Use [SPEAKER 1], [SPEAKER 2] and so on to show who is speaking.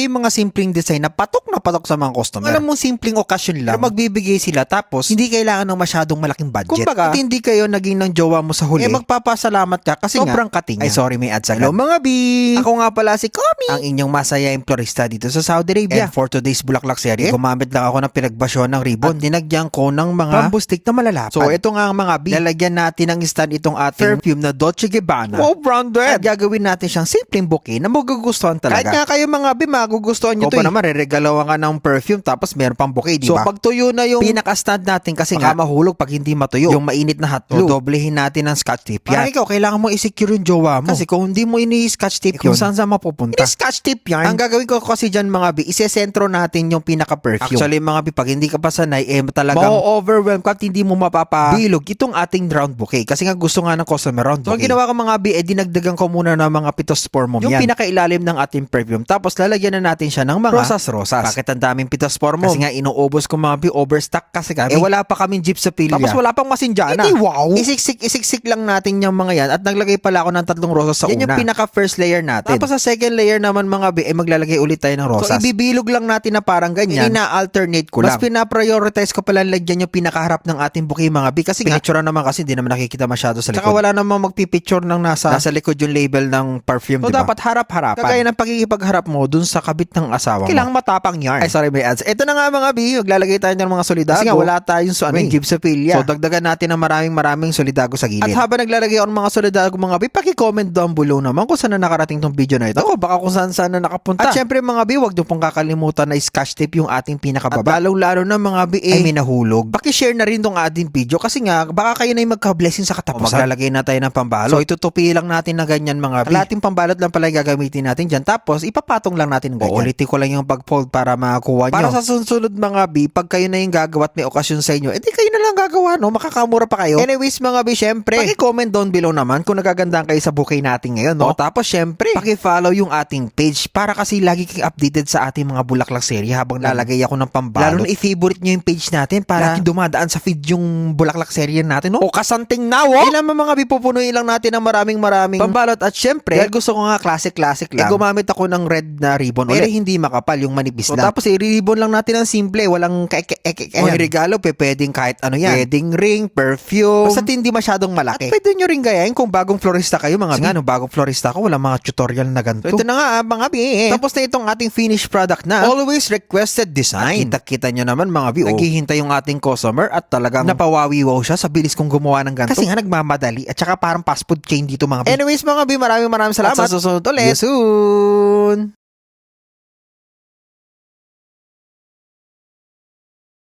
[SPEAKER 1] yung mga simpleng design na patok sa mga customer. Alam mo, simpleng okasyon lang, pero magbibigay sila tapos hindi kailangan ng masyadong malaking budget. Kumbaga, at hindi kayo naging ng jowa mo sa huli, magpapasalamat ka kasi sobrang kating. Ay, sorry, may ads agad. Hello mga B! Ako nga pala si Komi, ang inyong masayaing florista dito sa Saudi Arabia. And for today's Bulaklak series, gumamit lang ako ng pinagbasyon ng ribbon. At dinagyan ko ng mga bamboo stick na malalapad. So, ito nga ang mga B. Lalagyan natin ng stand itong ating perfume na Dolce & Gabbana. Wow, branded! At gagawin natin siyang simpleng bouquet na magugustuhan talaga. Kahit nga kayo mga B, magugustuhan nyo to. Naman, re-regalawan ka ng perfume tapos meron pang bouquet, di ba? So, pag tuyo na yung pinaka-stand natin kasi nga mahulog pag hindi matuyo. Yung mainit na hot glue. So, doblehin natin ng scotch tape. Parang ikaw, kailangan mo i-secure yung jowa mo. Kasi kung hindi mo ini-scotch tape yun, kung saan mapupunta? Ini-scotch tape yan. Ang gagawin ko kasi dyan mga B, isesentro natin yung pinaka-perfume. Actually mga B, pag hindi ka pa sanay, talagang ma-overwhelm ka at hindi mo mapapabilog itong ating round bouquet. Kasi nga gusto nga ng customer round bouquet. So, ang ginawa ko mga B, dinagdagan ko muna ng mga pitos for mom. Yung pinaka-ilalim ng ating perfume. Tapos lalagyan na natin siya ng mga rosas. Bakit ang daming pitos for mom? Kasi nga inuubos ko mga B, overstock kasi kami. Wala pa kaming jeep sa pilya. Tapos wala pang masinjana. Hindi, wow! Isiksik lang natin yung mga yan at naglagay pala ako ng 3 rosas sa una. Yan yung pinaka-first layer natin. Tapos sa second layer naman mga B, maglalagay ulit tayo ng rosas. So ibibilog lang natin na parang ganyan. Ina-alternate ko lang. Mas pina-prioritize ko pala lagyan yung pinakaharap ng ating bouquet mga B. Kasi pinicture naman kasi hindi naman nakikita masyado sa likod. Saka wala namang magpipicture ng nasa likod yung label ng perfume, so, diba? Dapat harap-harapan. Kagaya ng pagkikipagharap mo dun sa kabit ng asawa mo. Kailangang matapang yarn. Ay, sorry, may ads. Ito na nga mga B, maglalagay tayo ng mga solidago. Kasi nga wala tayong jeep sa pilya. So dagdagan natin ng maraming solidago sa gilid. At habang naglalagay ako ng mga solidago mga B, paki-comment down below naman kung saan na nakarating tong video na ito. O baka kung saan na nakapunta. At syempre mga B, wag niyo pong kakalimutan na scotch tape yung ating pinakababa. At lalo na mga B, ay may nahulog. Paki-share na rin tong ating video kasi nga baka kayo na yung magka-blessing sa katapusan. Maglalagay na tayo ng pambalot. So itutupi lang natin na ganyan mga B. Kalating pambalot lang pala yung gagamitin natin dyan. Tapos ipapatong lang natin ng ganyan. Uulitin ko lang yung pag-fold para makakuha nyo. Para sa susunod mga B, pag kayo na yung gagawa at may okasyon sa inyo, edi kayo na lang gagawa, no? Makakamura pa kayo. Anyways mga B, syempre, paki-comment down below naman kung nagagandaan kayo sa bouquet natin ngayon, no? Tapos syempre, paki-follow yung ating page para kasi lagi kang updated sa ating mga Bulaklak series habang lalagay ako ng pambalot. Lalo na i-favorite nyo yung page natin para lagi dumadaan sa feed yung Bulaklak series natin, no? O kasanting na, oh! Ilan mga B, pupunuin lang natin ng maraming pambalot at syempre, dahil gusto ko nga classic lang, gumamit ako ng red na ribbon. Pero hindi makapal, yung manipis lang. Tapos i-ribbon lang natin ng simple, walang regalo, pwedeng kahit ano yan. Wedding ring, perfume. Basta hindi masyadong malaki. At pwede nyo rin gayahin kung bagong florista kayo mga B. Nga, bagong florista ko, wala mga tutorial na ganito. So, ito na nga mga B. Tapos na itong ating finished product na always requested design. At kita nyo naman mga B. Naghihintay yung ating customer at talagang napawawi-wow siya sa bilis kong gumawa ng ganito. Kasi nga nagmamadali at saka parang fast food chain dito mga B. Anyways mga B, maraming salamat. At sa susunod ulit. See you soon!